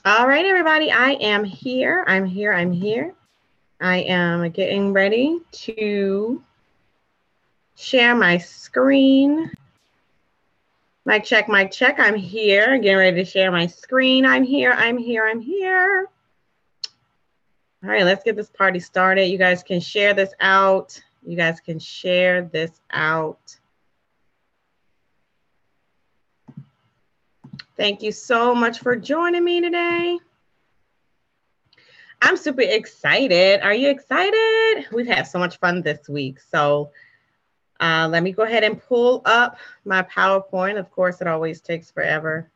All right, everybody, I am here. I'm here. I am getting ready to share my screen. Mic check, mic check. I'm here, getting ready to share my screen. I'm here. All right, let's get this party started. You guys can share this out. Thank you so much for joining me today. I'm super excited. Are you excited? We've had so much fun this week. So let me go ahead and pull up my PowerPoint. Of course, it always takes forever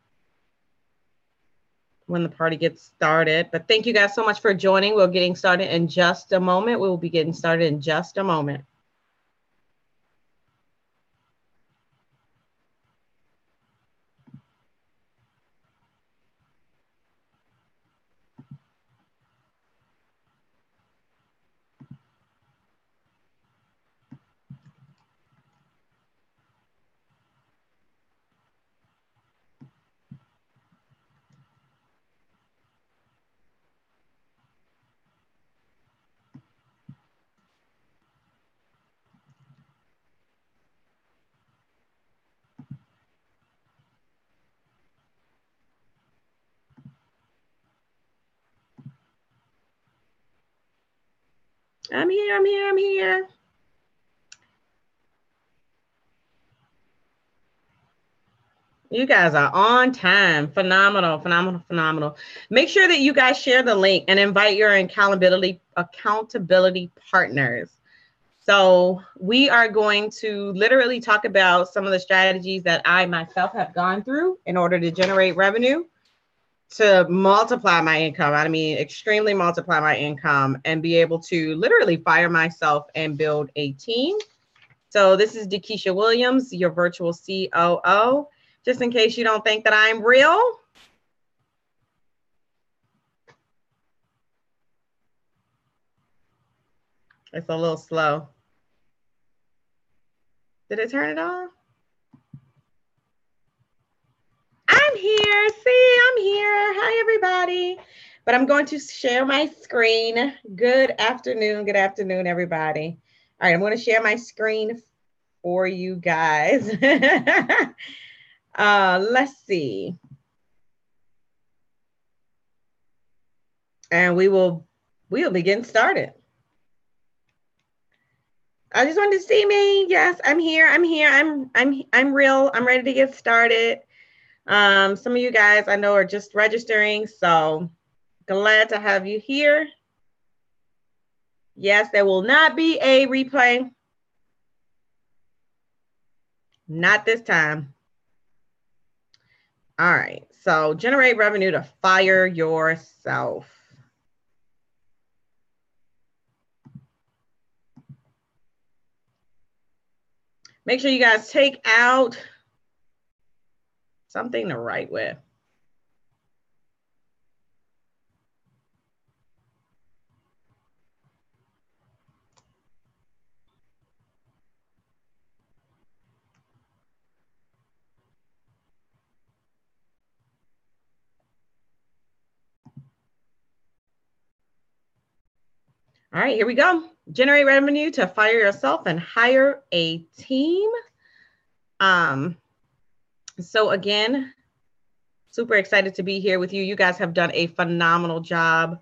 when the party gets started. But thank you guys so much for joining. We're getting started in just a moment. We will be getting started in just a moment. I'm here. You guys are on time. Phenomenal. Make sure that you guys share the link and invite your accountability partners. So we are going to literally talk about some of the strategies that I myself have gone through in order to generate revenue, to multiply my income. I mean, extremely multiply my income and be able to literally fire myself and build a team. So this is Dakisha Williams, your virtual COO. Just in case you don't think that I'm real. It's a little slow. Did it turn it on? I'm here. See, I'm here. Hi, everybody. But I'm going to share my screen. Good afternoon, everybody. All right, I'm going to share my screen for you guys. Let's see. And we'll be getting started. I just wanted to see me. Yes, I'm here. I'm real. I'm ready to get started. Some of you guys I know are just registering, so glad to have you here. Yes, there will not be a replay. Not this time. All right, so generate revenue to fire yourself. Make sure you guys take out something to write with. All right, here we go. Generate revenue to fire yourself and hire a team. So again, super excited to be here with you. You guys have done a phenomenal job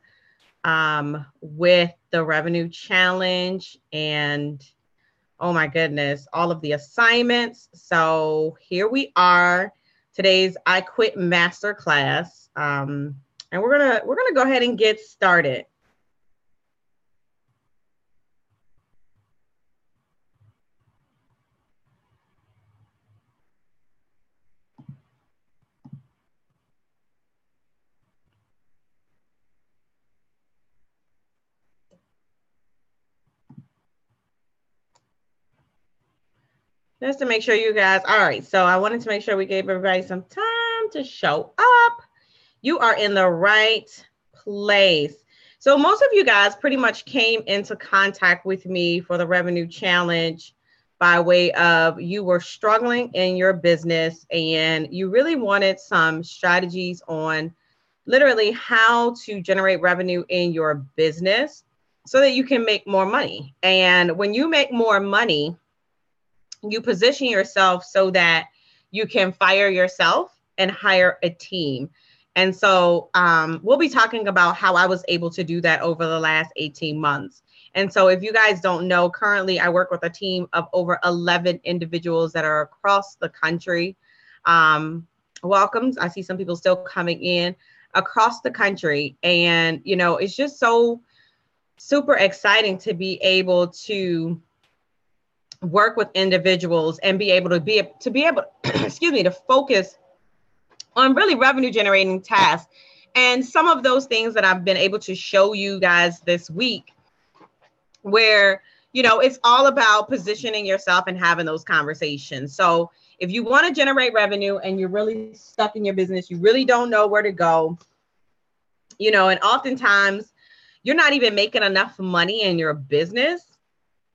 with the revenue challenge and oh my goodness, all of the assignments. So here we are, today's I Quit Masterclass. And we're gonna go ahead and get started. Just to make sure you guys, all right, so I wanted to make sure we gave everybody some time to show up. You are in the right place. So most of you guys pretty much came into contact with me for the revenue challenge by way of you were struggling in your business and you really wanted some strategies on literally how to generate revenue in your business so that you can make more money. And when you make more money, you position yourself so that you can fire yourself and hire a team. And so we'll be talking about how I was able to do that over the last 18 months. And so if you guys don't know, currently I work with a team of over 11 individuals that are across the country. Welcomes. I see some people still coming in across the country. And, you know, it's just so super exciting to be able to work with individuals and be able excuse me, to focus on really revenue generating tasks. And some of those things that I've been able to show you guys this week, where, you know, it's all about positioning yourself and having those conversations. So if you want to generate revenue and you're really stuck in your business, you really don't know where to go, you know, and oftentimes you're not even making enough money in your business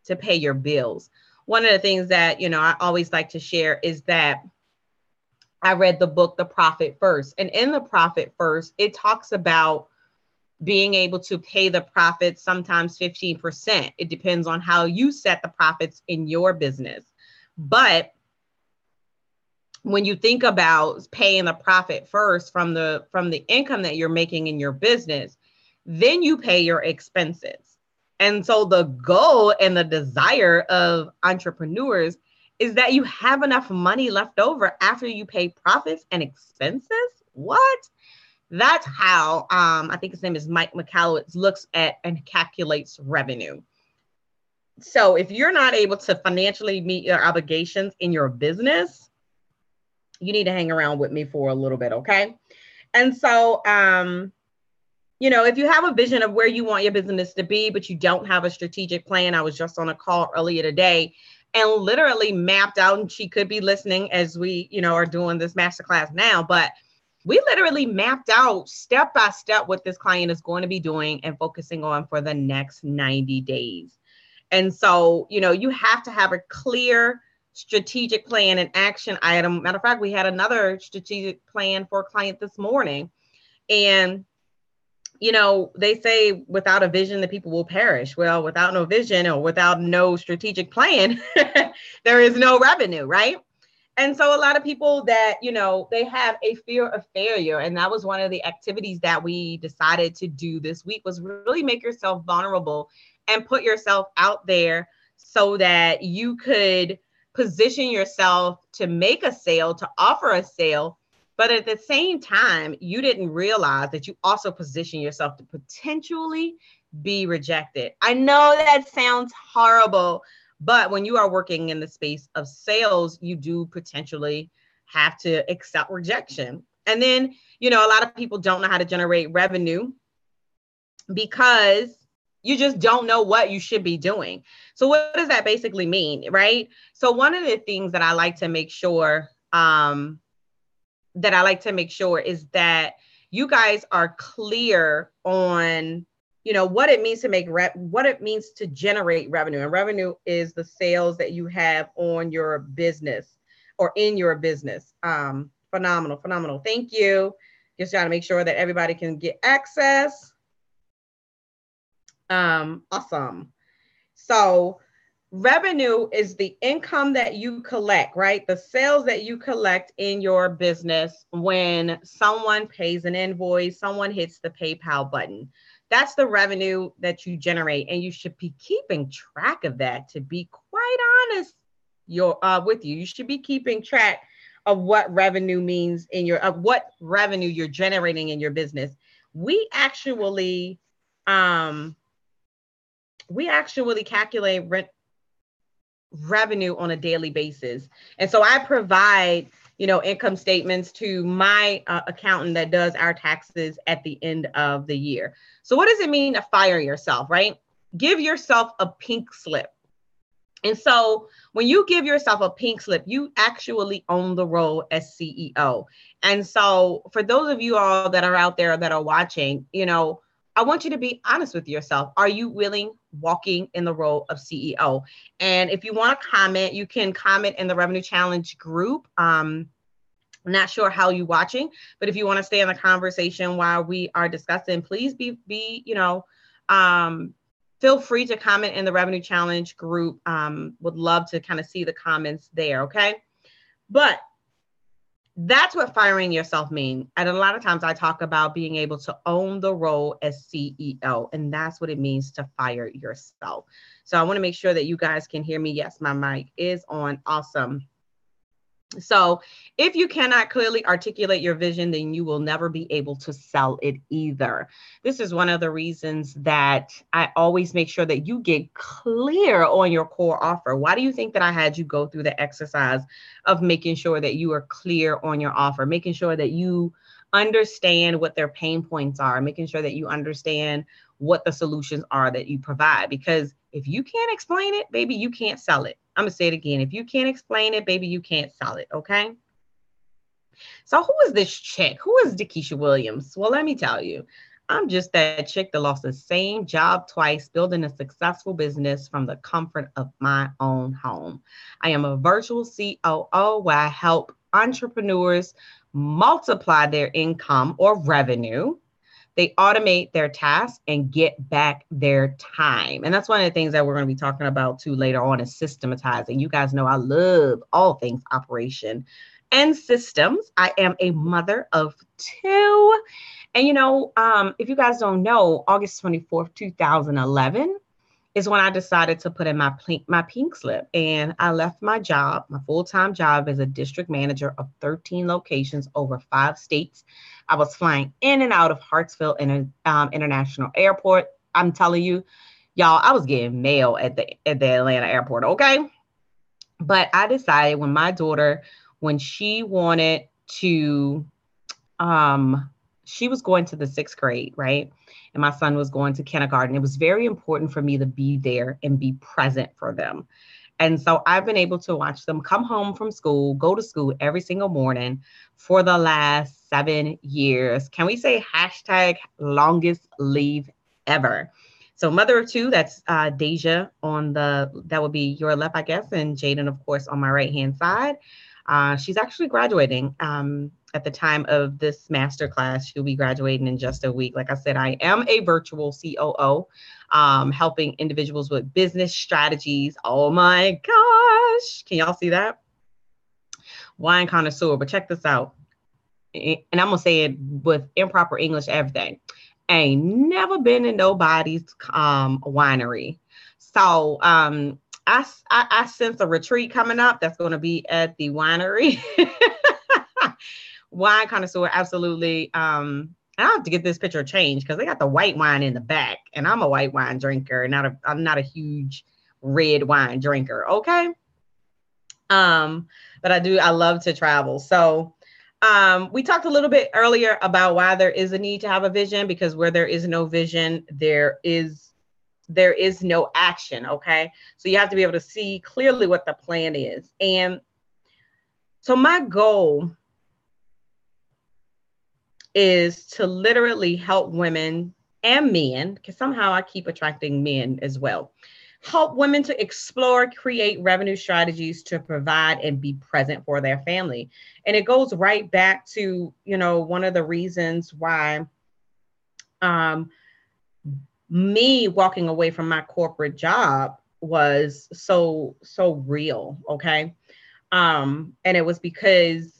to pay your bills. One of the things that, you know, I always like to share is that I read the book, The Profit First. And in The Profit First, it talks about being able to pay the profits, sometimes 15%. It depends on how you set the profits in your business. But when you think about paying the profit first from the income that you're making in your business, then you pay your expenses. And so the goal and the desire of entrepreneurs is that you have enough money left over after you pay profits and expenses. What? That's how I think his name is Mike Michalowicz looks at and calculates revenue. So if you're not able to financially meet your obligations in your business, you need to hang around with me for a little bit, okay? And so, you know, if you have a vision of where you want your business to be, but you don't have a strategic plan, I was just on a call earlier today and literally mapped out, and she could be listening as we, you know, are doing this masterclass now, but we literally mapped out step by step what this client is going to be doing and focusing on for the next 90 days. And so, you know, you have to have a clear strategic plan and action item. Matter of fact, we had another strategic plan for a client this morning. And, you know, they say without a vision, the people will perish. Well, without no vision or without no strategic plan, there is no revenue, right? And so a lot of people that, you know, they have a fear of failure. And that was one of the activities that we decided to do this week, was really make yourself vulnerable and put yourself out there so that you could position yourself to make a sale, to offer a sale. But at the same time, you didn't realize that you also position yourself to potentially be rejected. I know that sounds horrible, but when you are working in the space of sales, you do potentially have to accept rejection. And then, you know, a lot of people don't know how to generate revenue because you just don't know what you should be doing. So what does that basically mean, right? So one of the things that I like to make sure is that you guys are clear on, you know, what it means to what it means to generate revenue. And revenue is the sales that you have on your business or in your business. Phenomenal. Thank you. Just trying to make sure that everybody can get access. Awesome. So revenue is the income that you collect, right? The sales that you collect in your business when someone pays an invoice, someone hits the PayPal button. That's the revenue that you generate. And you should be keeping track of that. To be quite honest with you, you should be keeping track of what revenue means what revenue you're generating in your business. We actually calculate revenue on a daily basis. And so I provide, you know, income statements to my accountant that does our taxes at the end of the year. So what does it mean to fire yourself, right? Give yourself a pink slip. And so when you give yourself a pink slip, you actually own the role as CEO. And so for those of you all that are out there that are watching, you know, I want you to be honest with yourself. Are you willing walking in the role of CEO? And if you want to comment, you can comment in the Revenue Challenge group. I'm not sure how you watching, but if you want to stay in the conversation while we are discussing, please um, feel free to comment in the Revenue Challenge group. Would love to kind of see the comments there. Okay. But that's what firing yourself means. And a lot of times I talk about being able to own the role as CEO, and that's what it means to fire yourself. So I want to make sure that you guys can hear me. Yes, my mic is on. Awesome. So if you cannot clearly articulate your vision, then you will never be able to sell it either. This is one of the reasons that I always make sure that you get clear on your core offer. Why do you think that I had you go through the exercise of making sure that you are clear on your offer, making sure that you understand what their pain points are, making sure that you understand what the solutions are that you provide? Because if you can't explain it, baby, you can't sell it. I'm going to say it again. If you can't explain it, baby, you can't sell it. Okay. So who is this chick? Who is Dikisha Williams? Well, let me tell you, I'm just that chick that lost the same job twice, building a successful business from the comfort of my own home. I am a virtual COO where I help entrepreneurs multiply their income or revenue. They automate their tasks and get back their time. And that's one of the things that we're going to be talking about too later on, is systematizing. You guys know I love all things operation and systems. I am a mother of two. And, if you guys don't know, August 24th, 2011 is when I decided to put in my pink slip, and I left my job, my full-time job as a district manager of 13 locations over 5 states. I was flying in and out of Hartsfield International Airport. I'm telling you, y'all, I was getting mail at the Atlanta airport. Okay. But I decided when she wanted to, she was going to the 6th grade, right? And my son was going to kindergarten. It was very important for me to be there and be present for them. And so I've been able to watch them come home from school, go to school every single morning for the last 7 years. Can we say hashtag longest leave ever? So mother of two, that's Deja that would be your left, I guess. And Jaden, of course, on my right-hand side. She's actually graduating at the time of this masterclass. She'll be graduating in just a week. Like I said, I am a virtual COO, helping individuals with business strategies. Oh my gosh. Can y'all see that? Wine connoisseur, but check this out. And I'm going to say it with improper English, everything. Ain't never been in nobody's winery. So I sense a retreat coming up that's going to be at the winery. Wine connoisseur, absolutely. I have to get this picture changed because they got the white wine in the back, and I'm a white wine drinker, I'm not a huge red wine drinker. Okay. But I love to travel. So we talked a little bit earlier about why there is a need to have a vision, because where there is no vision, there is no action. Okay. So you have to be able to see clearly what the plan is. And so my goal is to literally help women and men, because somehow I keep attracting men as well, help women to explore, create revenue strategies to provide and be present for their family. And it goes right back to, one of the reasons why me walking away from my corporate job was so real. Okay. And it was because,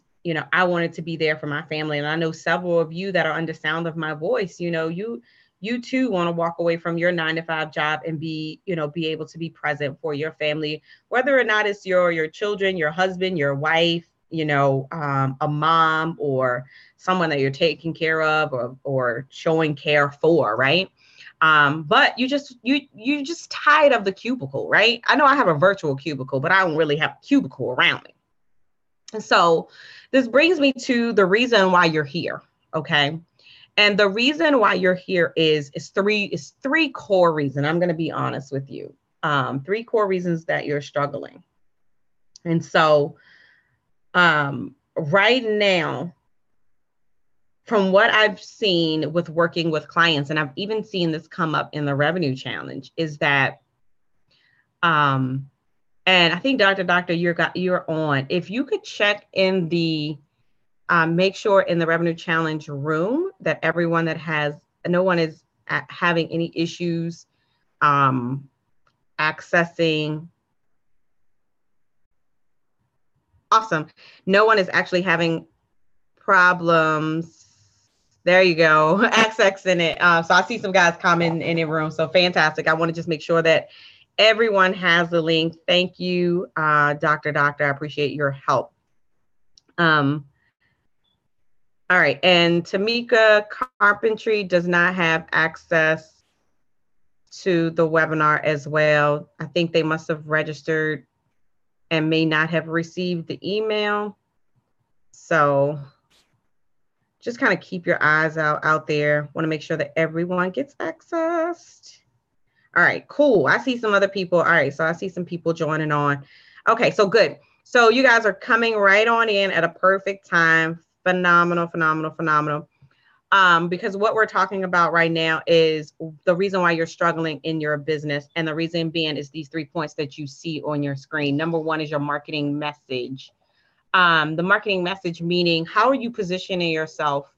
I wanted to be there for my family. And I know several of you that are under sound of my voice, you too want to walk away from your 9-to-5 job and be able to be present for your family, whether or not it's your children, your husband, your wife, a mom, or someone that you're taking care of or showing care for. Right. But you just tired of the cubicle, right? I know I have a virtual cubicle, but I don't really have a cubicle around me. And so this brings me to the reason why you're here. Okay. And the reason why you're here is three core reasons. I'm going to be honest with you. 3 core reasons that you're struggling. And so right now, from what I've seen with working with clients, and I've even seen this come up in the Revenue Challenge, is that, and I think Dr. You're on. If you could check in the Make sure in the Revenue Challenge room that everyone that no one is having any issues accessing. Awesome. No one is actually having problems. There you go. Accessing it. So I see some guys comment in the room. So fantastic. I want to just make sure that everyone has the link. Thank you, Dr. Doctor. I appreciate your help. All right. And Tamika Carpentry does not have access to the webinar as well. I think they must have registered and may not have received the email. So just kind of keep your eyes out there. Want to make sure that everyone gets accessed. All right, cool. I see some other people. All right, so I see some people joining on. Okay, so good. So you guys are coming right on in at a perfect time. Phenomenal, phenomenal, phenomenal. Because what we're talking about right now is the reason why you're struggling in your business. And the reason being is these 3 points that you see on your screen. Number one is your marketing message. The marketing message, meaning how are you positioning yourself?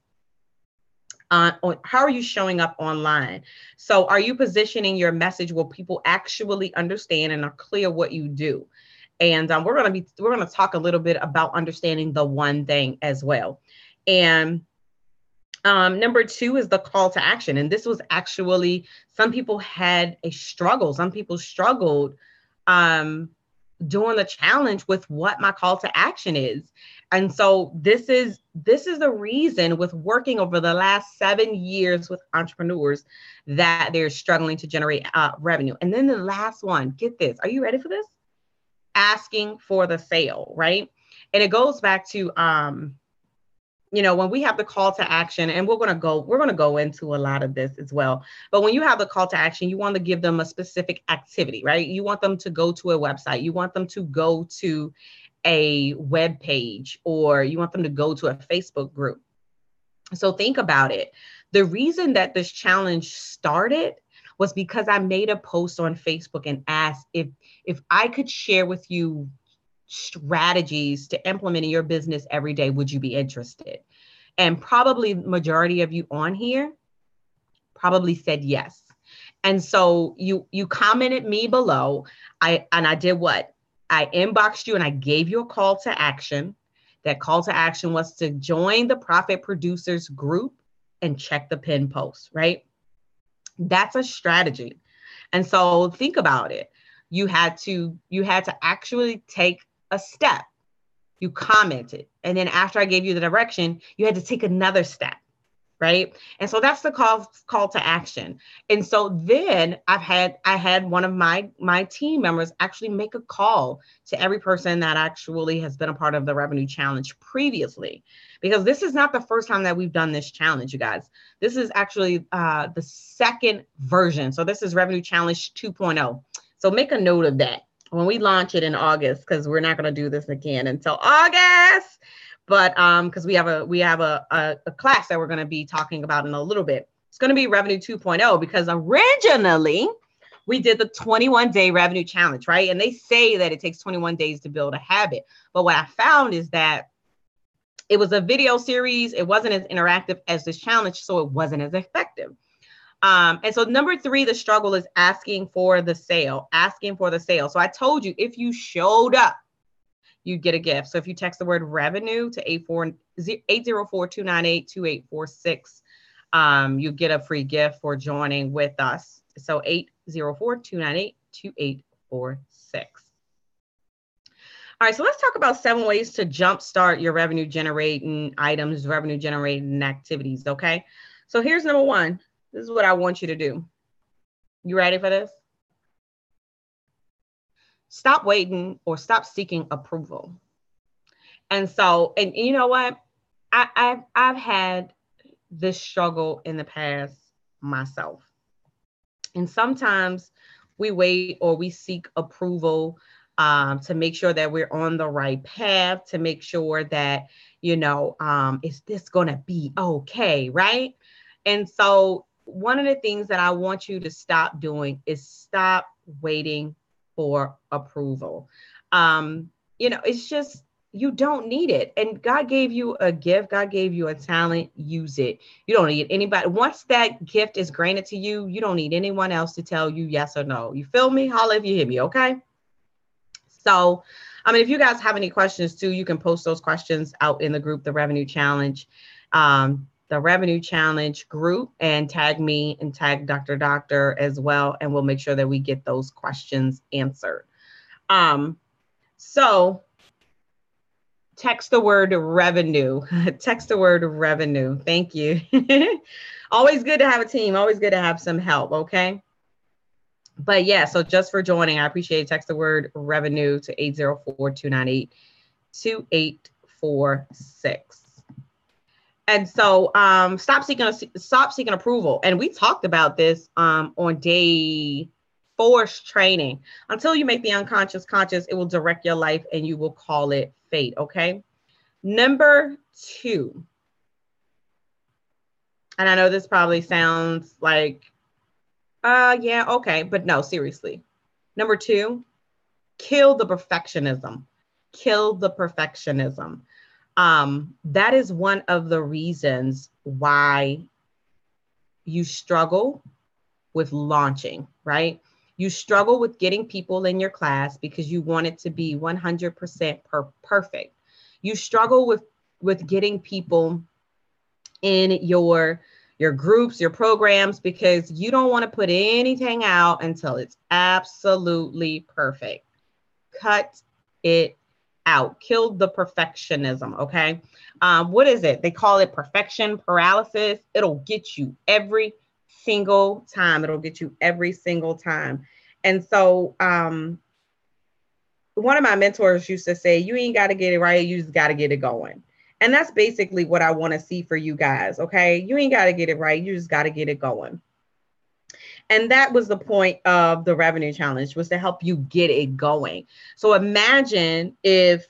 How are you showing up online? So are you positioning your message where people actually understand and are clear what you do? And we're going to talk a little bit about understanding the one thing as well. And number two is the call to action. And this was actually, some people had a struggle. Some people struggled doing the challenge with what my call to action is. And so this is the reason with working over the last 7 years with entrepreneurs that they're struggling to generate revenue. And then the last one, get this. Are you ready for this? Asking for the sale, right? And it goes back to, when we have the call to action, and we're going to go into a lot of this as well. But when you have the call to action, you want to give them a specific activity, right? You want them to go to a website. You want them to go to a web page, or you want them to go to a Facebook group. So think about it. The reason that this challenge started was because I made a post on Facebook and asked if I could share with you strategies to implement in your business every day, would you be interested? And probably majority of you on here probably said yes. And so you commented me below. I did what? I inboxed you and I gave you a call to action. That call to action was to join the Profit Producers group and check the pin post, right? That's a strategy. And so think about it. You had to actually take a step. You commented. And then after I gave you the direction, you had to take another step, right? And so that's the call to action. And so then I had one of my team members actually make a call to every person that actually has been a part of the Revenue Challenge previously, because this is not the first time that we've done this challenge, you guys. This is actually the second version. So this is Revenue Challenge 2.0. So make a note of that when we launch it in August, because we're not going to do this again until August. But because we have a class that we're going to be talking about in a little bit. It's going to be Revenue 2.0, because originally we did the 21-day revenue challenge, right? And they say that it takes 21 days to build a habit. But what I found is that it was a video series. It wasn't as interactive as this challenge, so it wasn't as effective. And so number three, the struggle is asking for the sale. So I told you, if you showed up, you get a gift. So if you text the word revenue to 804-298-2846, you get a free gift for joining with us. So 804-298-2846. All right, so let's talk about 7 ways to jumpstart your revenue generating items, revenue generating activities, okay? So here's number 1. This is what I want you to do. You ready for this? Stop waiting or stop seeking approval. And so, and you know what? I've had this struggle in the past myself. And sometimes we wait or we seek approval to make sure that we're on the right path, to make sure that, is this going to be okay, right? And so one of the things that I want you to stop doing is stop waiting for approval. It's just, You don't need it. And God gave you a gift. God gave you a talent. Use it. You don't need anybody. Once that gift is granted to you, you don't need anyone else to tell you yes or no. You feel me? Holla if you hear me. Okay. So, I mean, if you guys have any questions too, you can post those questions out in the group, the Revenue Challenge, the Revenue Challenge group, and tag me and tag Dr. as well. And we'll make sure that we get those questions answered. So text the word revenue. Text the word revenue. Thank you. Always good to have a team. Always good to have some help. Okay. But yeah, so just for joining, I appreciate it. Text the word revenue to 804-298-2846. And so stop seeking approval. And we talked about this on day 4's training. Until you make the unconscious conscious, it will direct your life and you will call it fate. Okay. Number 2. And I know this probably sounds like, yeah, okay. But no, seriously. Number 2, kill the perfectionism. Kill the perfectionism. That is one of the reasons why you struggle with launching, right? You struggle with getting people in your class because you want it to be 100% perfect. You struggle with getting people in your groups, your programs, because you don't want to put anything out until it's absolutely perfect. Cut it out. Kill the perfectionism. Okay. What is it? They call it perfection paralysis. It'll get you every single time. It'll get you every single time. And so one of my mentors used to say, you ain't got to get it right. You just got to get it going. And that's basically what I want to see for you guys. Okay. You ain't got to get it right. You just got to get it going. And that was the point of the Revenue Challenge, was to help you get it going. So imagine if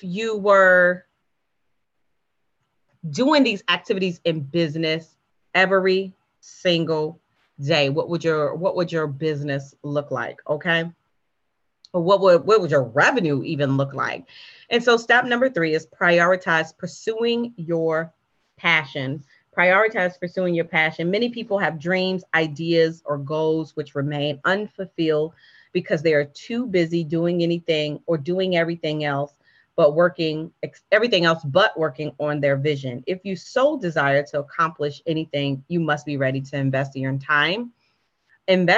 you were doing these activities in business every single day. What would your business look like? Okay. Or what would your revenue even look like? And so step number 3 is prioritize pursuing your passion. Prioritize pursuing your passion. Many people have dreams, ideas, or goals which remain unfulfilled because they are too busy doing anything or doing everything else but working on their vision. If you so desire to accomplish anything, you must be ready to invest your time and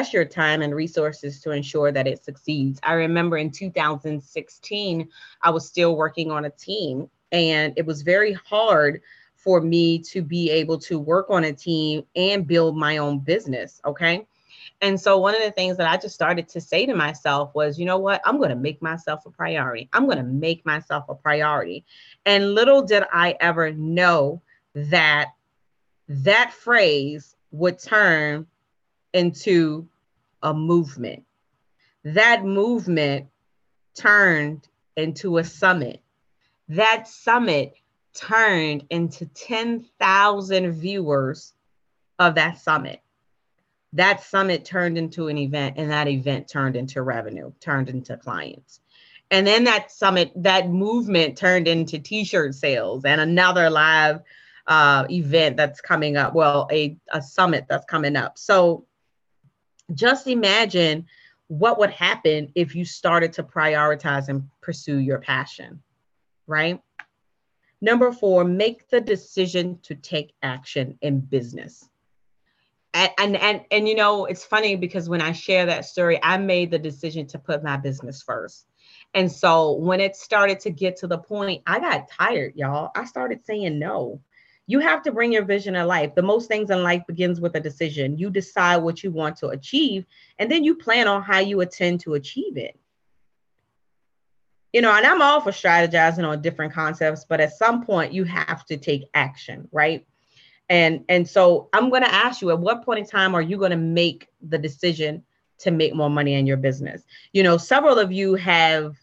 resources to ensure that it succeeds. I remember in 2016, I was still working on a team, and it was very hard for me to be able to work on a team and build my own business. Okay. And so one of the things that I just started to say to myself was, you know what, I'm going to make myself a priority. I'm going to make myself a priority. And little did I ever know that that phrase would turn into a movement. That movement turned into a summit. That summit turned into 10,000 viewers of that summit. That summit turned into an event, and that event turned into revenue, turned into clients. And then that movement turned into t-shirt sales and another live event that's coming up. Well, a summit that's coming up. So just imagine what would happen if you started to prioritize and pursue your passion, right? Number 4, make the decision to take action in business. And you know, it's funny because when I share that story, I made the decision to put my business first. And so when it started to get to the point, I got tired, y'all. I started saying no. You have to bring your vision to life. The most things in life begins with a decision. You decide what you want to achieve, and then you plan on how you intend to achieve it. You know, and I'm all for strategizing on different concepts, but at some point you have to take action, right? And so I'm going to ask you, at what point in time are you going to make the decision to make more money in your business? You know, several of you have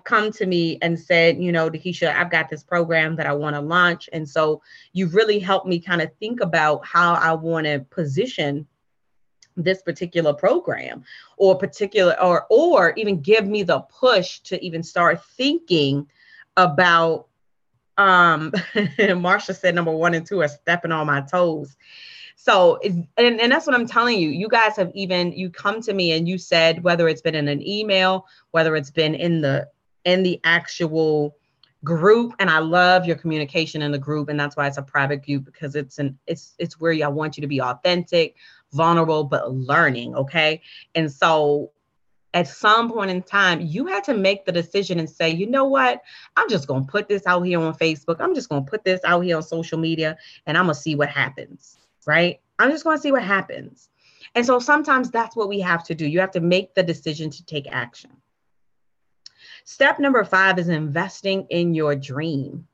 come to me and said, you know, Dakisha, I've got this program that I want to launch. And so you've really helped me kind of think about how I want to position this particular program or even give me the push to even start thinking about Marsha said number 1 and 2 are stepping on my toes. So, and that's what I'm telling you. You guys have you come to me and you said, whether it's been in an email, whether it's been in the actual group, and I love your communication in the group, and that's why it's a private group, because it's where I want you to be authentic, vulnerable, but learning. Okay. And so at some point in time, you had to make the decision and say, you know what? I'm just going to put this out here on Facebook. I'm just going to put this out here on social media, and I'm going to see what happens, right? I'm just going to see what happens. And so sometimes that's what we have to do. You have to make the decision to take action. Step number 5 is investing in your dream.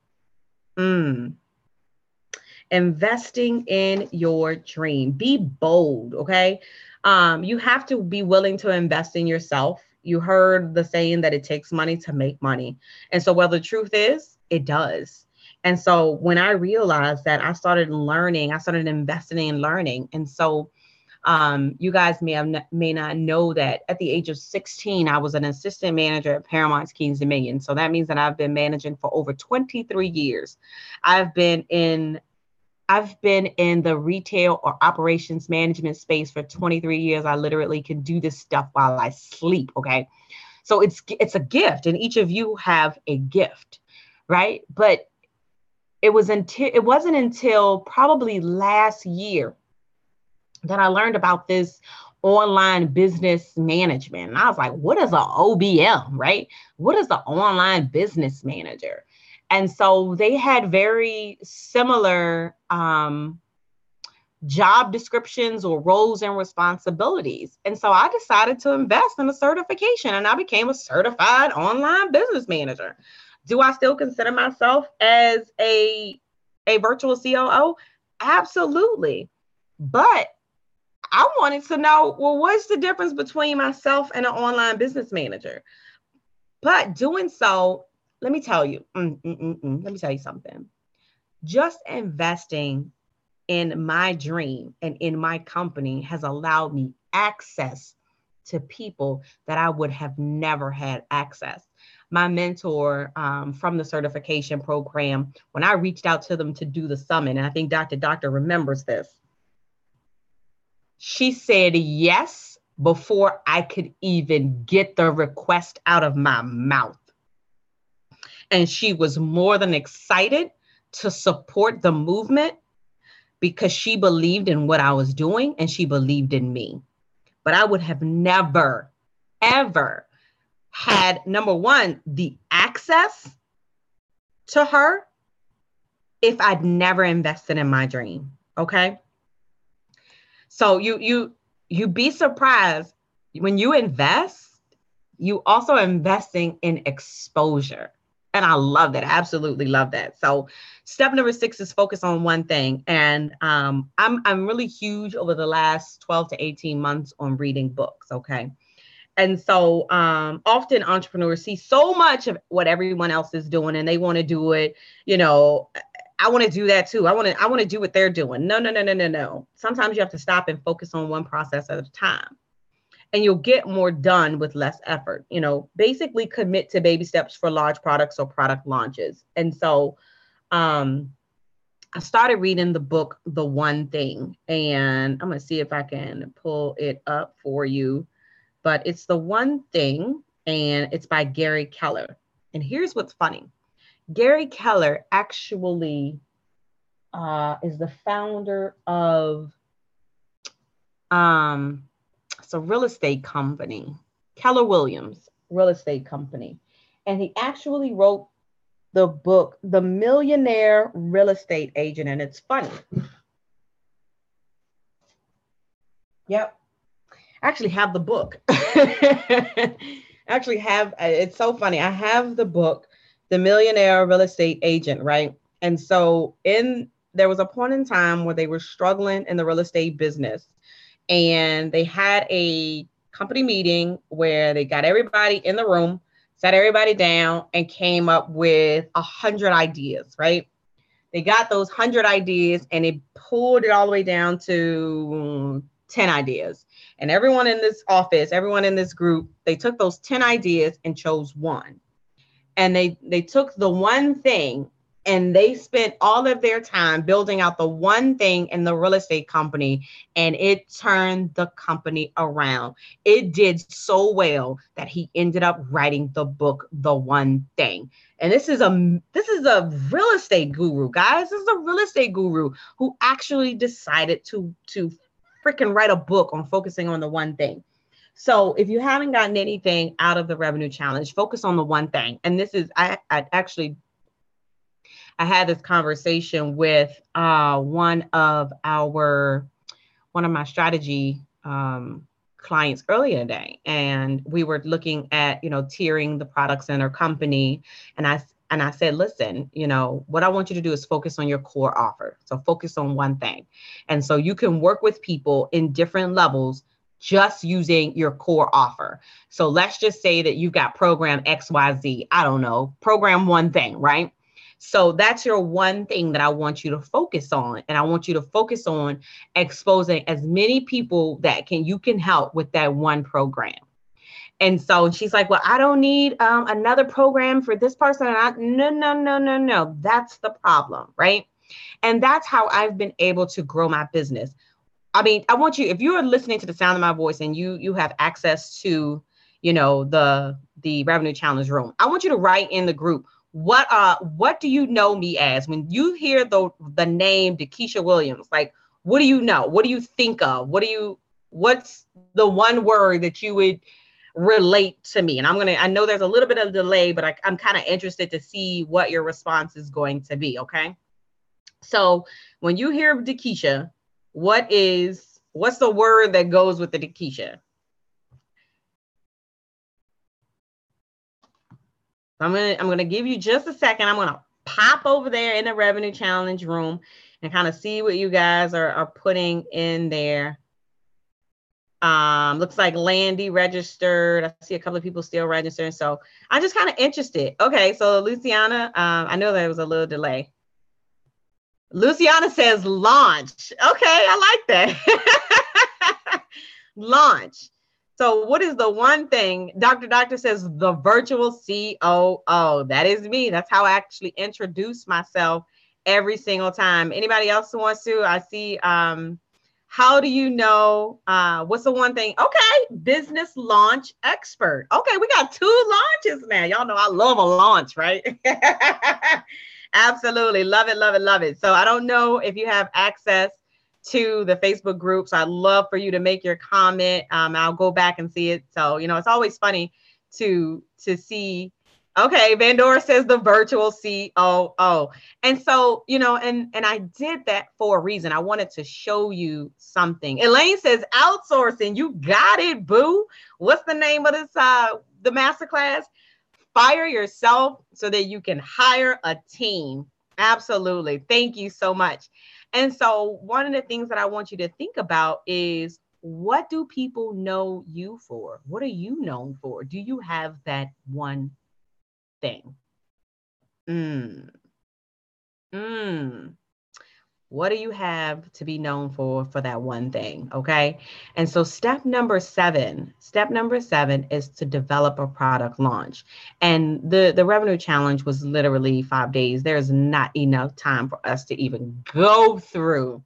Investing in your dream. Be bold, okay? You have to be willing to invest in yourself. You heard the saying that it takes money to make money. And so, well, the truth is, it does. And so when I realized that, I started investing in learning. And so you guys may not know that at the age of 16, I was an assistant manager at Paramount Kings Dominion. So that means that I've been managing for over 23 years. I've been in the retail or operations management space for 23 years. I literally can do this stuff while I sleep. Okay. So it's a gift, and each of you have a gift, right? But it wasn't until probably last year that I learned about this online business management. And I was like, what is an OBM, right? What is the online business manager? And so they had very similar job descriptions or roles and responsibilities. And so I decided to invest in a certification, and I became a certified online business manager. Do I still consider myself as a virtual COO? Absolutely. But I wanted to know, well, what's the difference between myself and an online business manager? But doing so, let me tell you something. Just investing in my dream and in my company has allowed me access to people that I would have never had access. My mentor from the certification program, when I reached out to them to do the summit, and I think Dr. remembers this, she said yes before I could even get the request out of my mouth. And she was more than excited to support the movement because she believed in what I was doing and she believed in me. But I would have never, ever had, number one, the access to her if I'd never invested in my dream. Okay. So you be surprised when you invest, you also investing in exposure. And I love that. I absolutely love that. So step number 6 is focus on one thing. And I'm really huge over the last 12 to 18 months on reading books. Okay. And so often entrepreneurs see so much of what everyone else is doing and they want to do it, I want to do that too. I want to do what they're doing. No. Sometimes you have to stop and focus on one process at a time. And you'll get more done with less effort. Basically commit to baby steps for large products or product launches. And so I started reading the book, The One Thing, and I'm going to see if I can pull it up for you. But it's The One Thing, and it's by Gary Keller. And here's what's funny. Gary Keller actually is the founder of it's a real estate company, Keller Williams Real Estate Company. And he actually wrote the book, The Millionaire Real Estate Agent. And it's funny. Yep. I actually have the book. It's so funny. I have the book, The Millionaire Real Estate Agent, right? And so there was a point in time where they were struggling in the real estate business. And they had a company meeting where they got everybody in the room, sat everybody down, and came up with 100 ideas, right? They got those 100 ideas and they pulled it all the way down to 10 ideas. And everyone in this office, everyone in this group, they took those 10 ideas and chose one. And they took the one thing and they spent all of their time building out the one thing in the real estate company, and it turned the company around. It did so well that he ended up writing the book, The One Thing. And this is a real estate guru, guys. This is a real estate guru who actually decided to freaking write a book on focusing on the one thing. So if you haven't gotten anything out of the revenue challenge, focus on the one thing. And this is, I had this conversation with one of my strategy clients earlier today, and we were looking at, tiering the products in our company. And I said, listen, what I want you to do is focus on your core offer. So focus on one thing. And so you can work with people in different levels just using your core offer. So let's just say that you've got program XYZ. I don't know, program one thing, right? So that's your one thing that I want you to focus on. And I want you to focus on exposing as many people that you can help with that one program. And so she's like, well, I don't need another program for this person. No. That's the problem, right? And that's how I've been able to grow my business. I mean, I want you, if you are listening to the sound of my voice and you have access to, the revenue challenge room, I want you to write in the group, what do you know me as? When you hear the name Dakisha Williams, like, what do you know? What do you think of? What's the one word that you would relate to me? And I know there's a little bit of delay, but I'm kind of interested to see what your response is going to be. Okay. So when you hear Dakisha, what's the word that goes with the Dakisha? I'm gonna give you just a second. I'm gonna pop over there in the revenue challenge room and kind of see what you guys are putting in there. Looks like Landy registered. I see a couple of people still registering. So I'm just kind of interested. Okay, so Luciana, I know there was a little delay. Luciana says launch. Okay, I like that. Launch. So what is the one thing? Doctor says the virtual COO. That is me. That's how I actually introduce myself every single time. Anybody else who wants to? I see. How do you know? What's the one thing? Okay, business launch expert. Okay, we got 2 launches now. Y'all know I love a launch, right? Absolutely. Love it, love it, love it. So I don't know if you have access to the Facebook groups. I'd love for you to make your comment. I'll go back and see it. So, it's always funny to see. Okay, Vandora says the virtual COO. And so, and I did that for a reason. I wanted to show you something. Elaine says outsourcing. You got it, boo. What's the name of this, the masterclass? Fire yourself so that you can hire a team. Absolutely. Thank you so much. And so one of the things that I want you to think about is, what do people know you for? What are you known for? Do you have that one thing? What do you have to be known for that one thing? Okay. And so step number seven is to develop a product launch. And the revenue challenge was literally 5 days. There's not enough time for us to even go through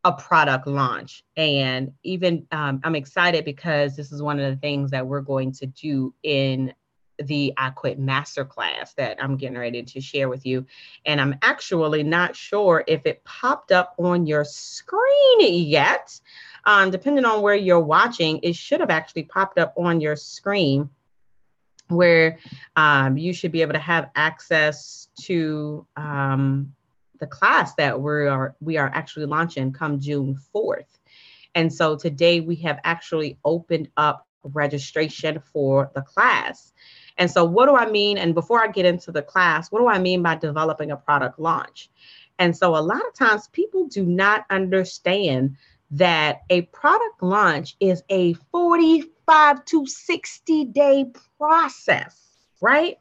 a product launch. And even I'm excited because this is one of the things that we're going to do in the I Quit Masterclass that I'm getting ready to share with you. And I'm actually not sure if it popped up on your screen yet. Depending on where you're watching, it should have actually popped up on your screen where you should be able to have access to the class that we are actually launching come June 4th. And so today we have actually opened up registration for the class. And so what do I mean? And before I get into the class, what do I mean by developing a product launch? And so a lot of times people do not understand that a product launch is a 45 to 60 day process, right?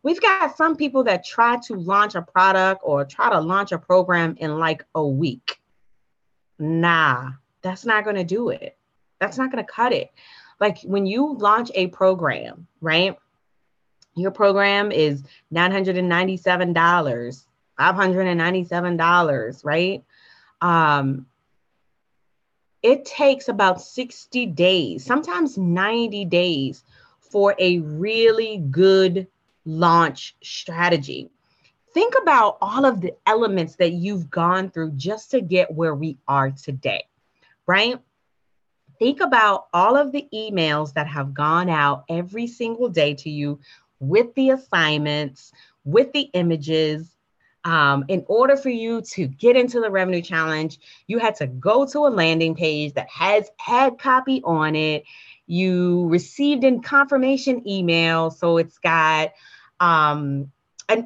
We've got some people that try to launch a product or try to launch a program in like a week. Nah, that's not going to do it. That's not going to cut it. Like when you launch a program, right? Your program is $997, $597, right? It takes about 60 days, sometimes 90 days for a really good launch strategy. Think about all of the elements that you've gone through just to get where we are today, right? Think about all of the emails that have gone out every single day to you with the assignments, with the images. In order for you to get into the revenue challenge, you had to go to a landing page that has ad copy on it. You received a confirmation email. So it's got an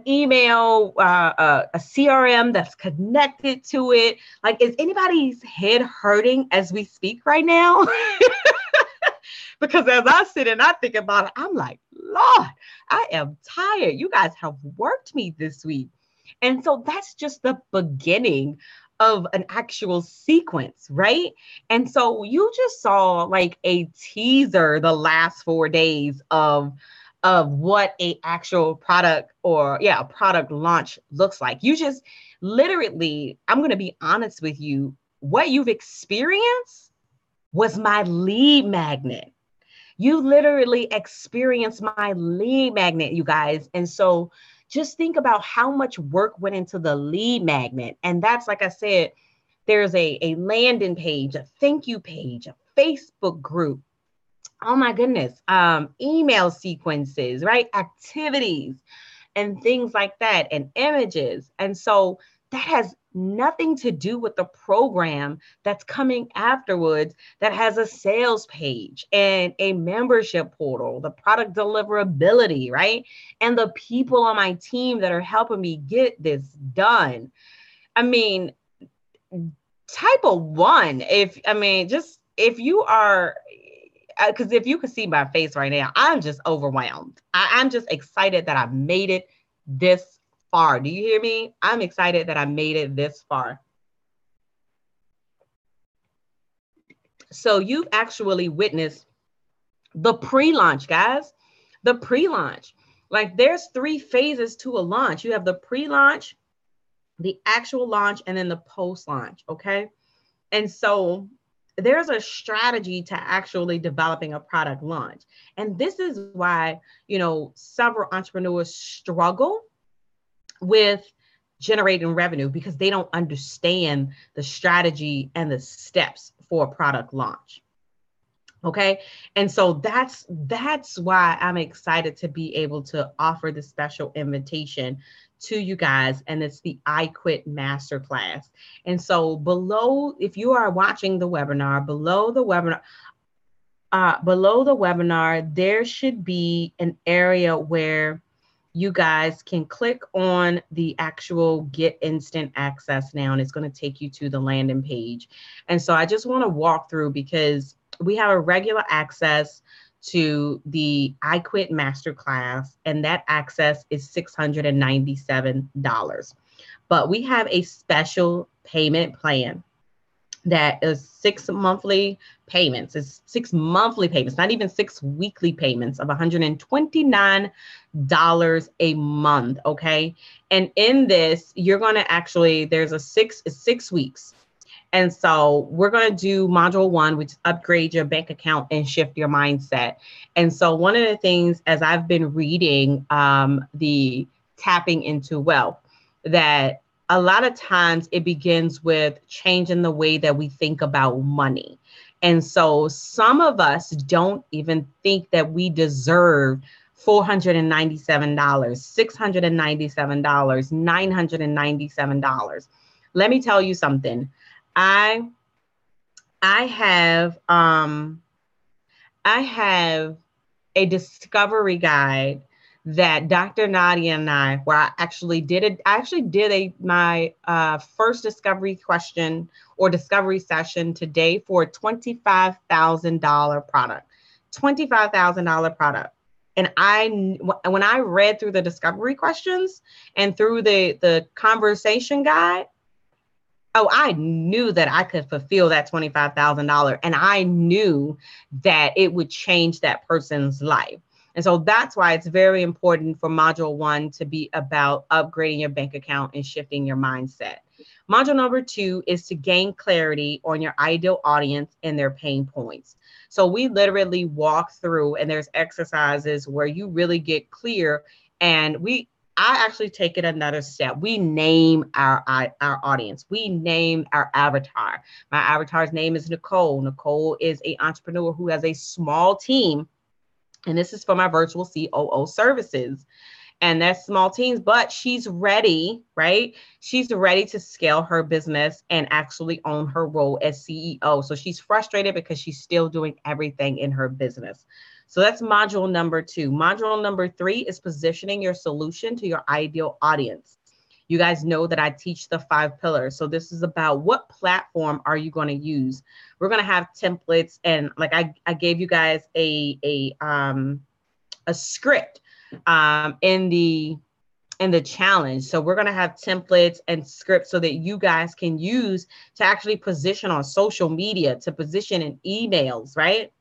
email, a CRM that's connected to it. Like, is anybody's head hurting as we speak right now? Because as I sit and I think about it, I'm like, Lord, I am tired. You guys have worked me this week. And so that's just the beginning of an actual sequence, right? And so you just saw like a teaser the last 4 days of what a actual product or a product launch looks like. You just literally, I'm going to be honest with you, what you've experienced was my lead magnet. You literally experienced my lead magnet, you guys. And so just think about how much work went into the lead magnet. And that's, like I said, there's a landing page, a thank you page, a Facebook group. Oh my goodness. Email sequences, right? Activities and things like that, and images. And so that has nothing to do with the program that's coming afterwards that has a sales page and a membership portal, the product deliverability, right? And the people on my team that are helping me get this done. I mean, type of one, if you are, because if you could see my face right now, I'm just overwhelmed. I'm just excited that I made it this far. Do you hear me? I'm excited that I made it this far. So you've actually witnessed the pre-launch, guys. The pre-launch. Like, there's 3 phases to a launch. You have the pre-launch, the actual launch, and then the post-launch, okay? And so there's a strategy to actually developing a product launch. And this is why, several entrepreneurs struggle with generating revenue, because they don't understand the strategy and the steps for a product launch. Okay. And so that's why I'm excited to be able to offer this special invitation to you guys. And it's the I Quit Masterclass. And so below, if you are watching the webinar, below the webinar, there should be an area where you guys can click on the actual Get Instant Access now, and it's going to take you to the landing page. And so I just want to walk through, because we have a regular access to the I Quit Masterclass, and that access is $697. But we have a special payment plan that is 6 monthly payments. It's 6 monthly payments, not even 6 weekly payments of $129 a month. Okay. And in this, you're going to actually, there's 6 weeks. And so we're going to do module 1, which is upgrade your bank account and shift your mindset. And so one of the things, as I've been reading the Tapping into Wealth, that a lot of times it begins with changing the way that we think about money. And so some of us don't even think that we deserve $497, $697, $997. Let me tell you something. I have a discovery guide that Dr. Nadia and I, where I actually did my first discovery question or discovery session today for a $25,000 product, $25,000 product. And when I read through the discovery questions and through the conversation guide, oh, I knew that I could fulfill that $25,000, and I knew that it would change that person's life. And so that's why it's very important for module 1 to be about upgrading your bank account and shifting your mindset. Module number 2 is to gain clarity on your ideal audience and their pain points. So we literally walk through, and there's exercises where you really get clear, and I actually take it another step. We name our audience. We name our avatar. My avatar's name is Nicole. Nicole is an entrepreneur who has a small team, and this is for my virtual COO services. And that's small teams, but she's ready, right? She's ready to scale her business and actually own her role as CEO. So she's frustrated because she's still doing everything in her business. So that's module number 2. Module number 3 is positioning your solution to your ideal audience. You guys know that I teach the 5 pillars. So this is about what platform are you going to use? We're going to have templates, and like I gave you guys a script in the challenge. So we're going to have templates and scripts so that you guys can use to actually position on social media, to position in emails, right?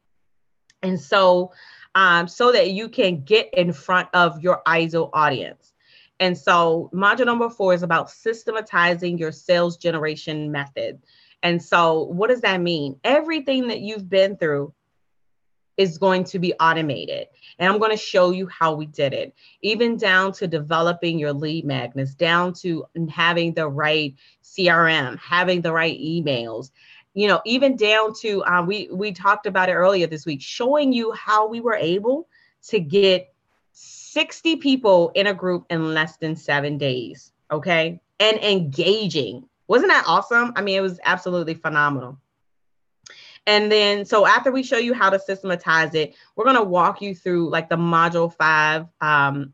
And so that you can get in front of your ideal audience. And so module number 4 is about systematizing your sales generation method. And so what does that mean? Everything that you've been through is going to be automated. And I'm going to show you how we did it, even down to developing your lead magnets, down to having the right CRM, having the right emails, even down to, we talked about it earlier this week, showing you how we were able to get 60 people in a group in less than 7 days. Okay. And engaging. Wasn't that awesome? I mean, it was absolutely phenomenal. And then, so after we show you how to systematize it, we're going to walk you through like the module 5,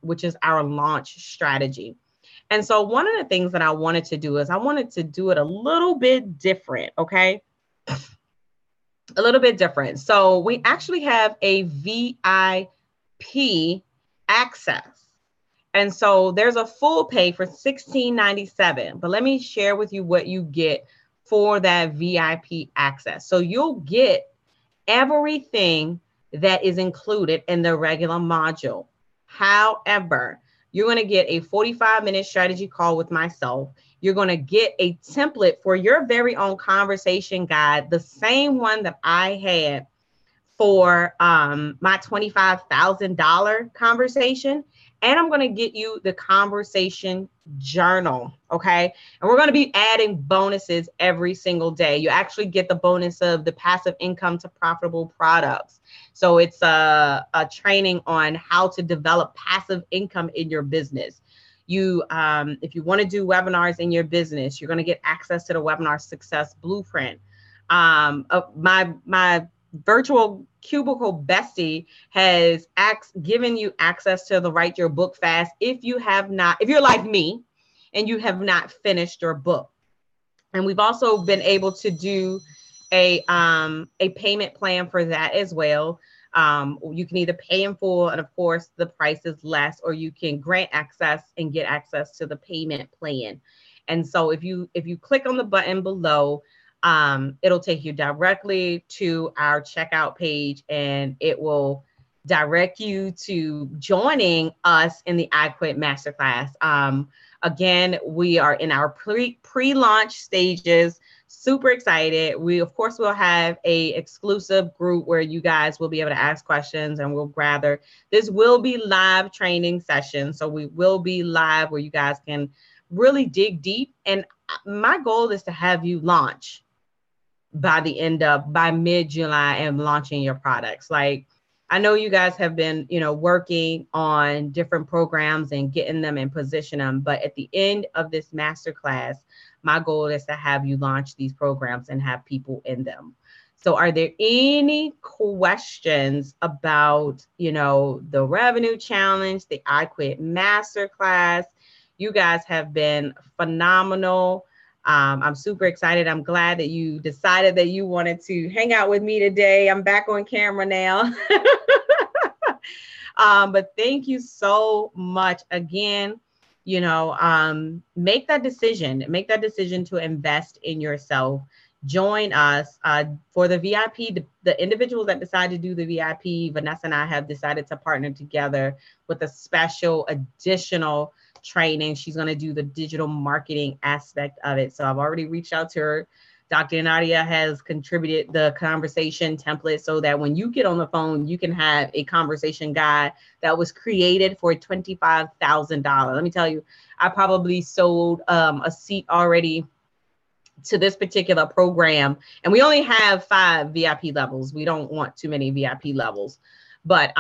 which is our launch strategy. And so one of the things that I wanted to do is I wanted to do it a little bit different. Okay. A little bit different. So we actually have a VIP access. And so there's a full pay for $16.97. But let me share with you what you get for that VIP access. So you'll get everything that is included in the regular module. However, you're going to get a 45-minute strategy call with myself. You're going to get a template for your very own conversation guide, the same one that I had for my $25,000 conversation. And I'm going to get you the conversation journal. Okay. And we're going to be adding bonuses every single day. You actually get the bonus of the passive income to profitable products. So it's a training on how to develop passive income in your business. If you want to do webinars in your business, you're going to get access to the webinar success blueprint. My virtual cubicle bestie has given you access to the Write Your Book Fast if you're like me and you have not finished your book. And we've also been able to do a payment plan for that as well. You can either pay in full, and of course the price is less, or you can grant access and get access to the payment plan. And so if you click on the button below, it'll take you directly to our checkout page, and it will direct you to joining us in the I Quit Masterclass. Again, we are in our pre-launch stages. Super excited. We, of course, will have a exclusive group where you guys will be able to ask questions, and we'll gather. This will be live training sessions. So we will be live where you guys can really dig deep. And my goal is to have you launch by mid-July and launching your products. Like, I know you guys have been, working on different programs and getting them and position them. But at the end of this masterclass, my goal is to have you launch these programs and have people in them. So are there any questions about, the revenue challenge, the I Quit Masterclass? You guys have been phenomenal. I'm super excited. I'm glad that you decided that you wanted to hang out with me today. I'm back on camera now. But thank you so much. Again, You know, make that decision. Make that decision to invest in yourself. Join us for the VIP. The individuals that decide to do the VIP, Vanessa and I have decided to partner together with a special additional training. She's going to do the digital marketing aspect of it. So I've already reached out to her. Dr. Nadia has contributed the conversation template so that when you get on the phone, you can have a conversation guide that was created for $25,000. Let me tell you, I probably sold a seat already to this particular program, and we only have 5 VIP levels. We don't want too many VIP levels, but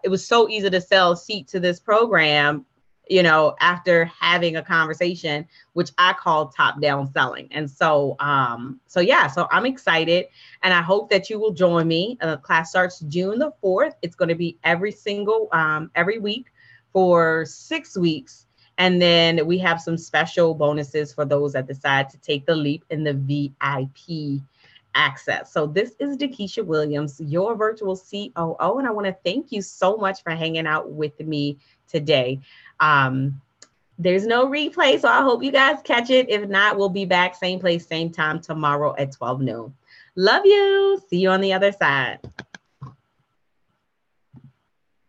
it was so easy to sell a seat to this program, you know, after having a conversation, which I call top down selling. And so so I'm excited, and I hope that you will join me. Class starts June the 4th. It's going to be every week for 6 weeks. And then we have some special bonuses for those that decide to take the leap in the VIP access. So this is Dakisha Williams, your virtual COO, and I want to thank you so much for hanging out with me today. There's no replay, so I hope you guys catch it. If not, we'll be back same place, same time tomorrow at 12 noon. Love you. See you on the other side.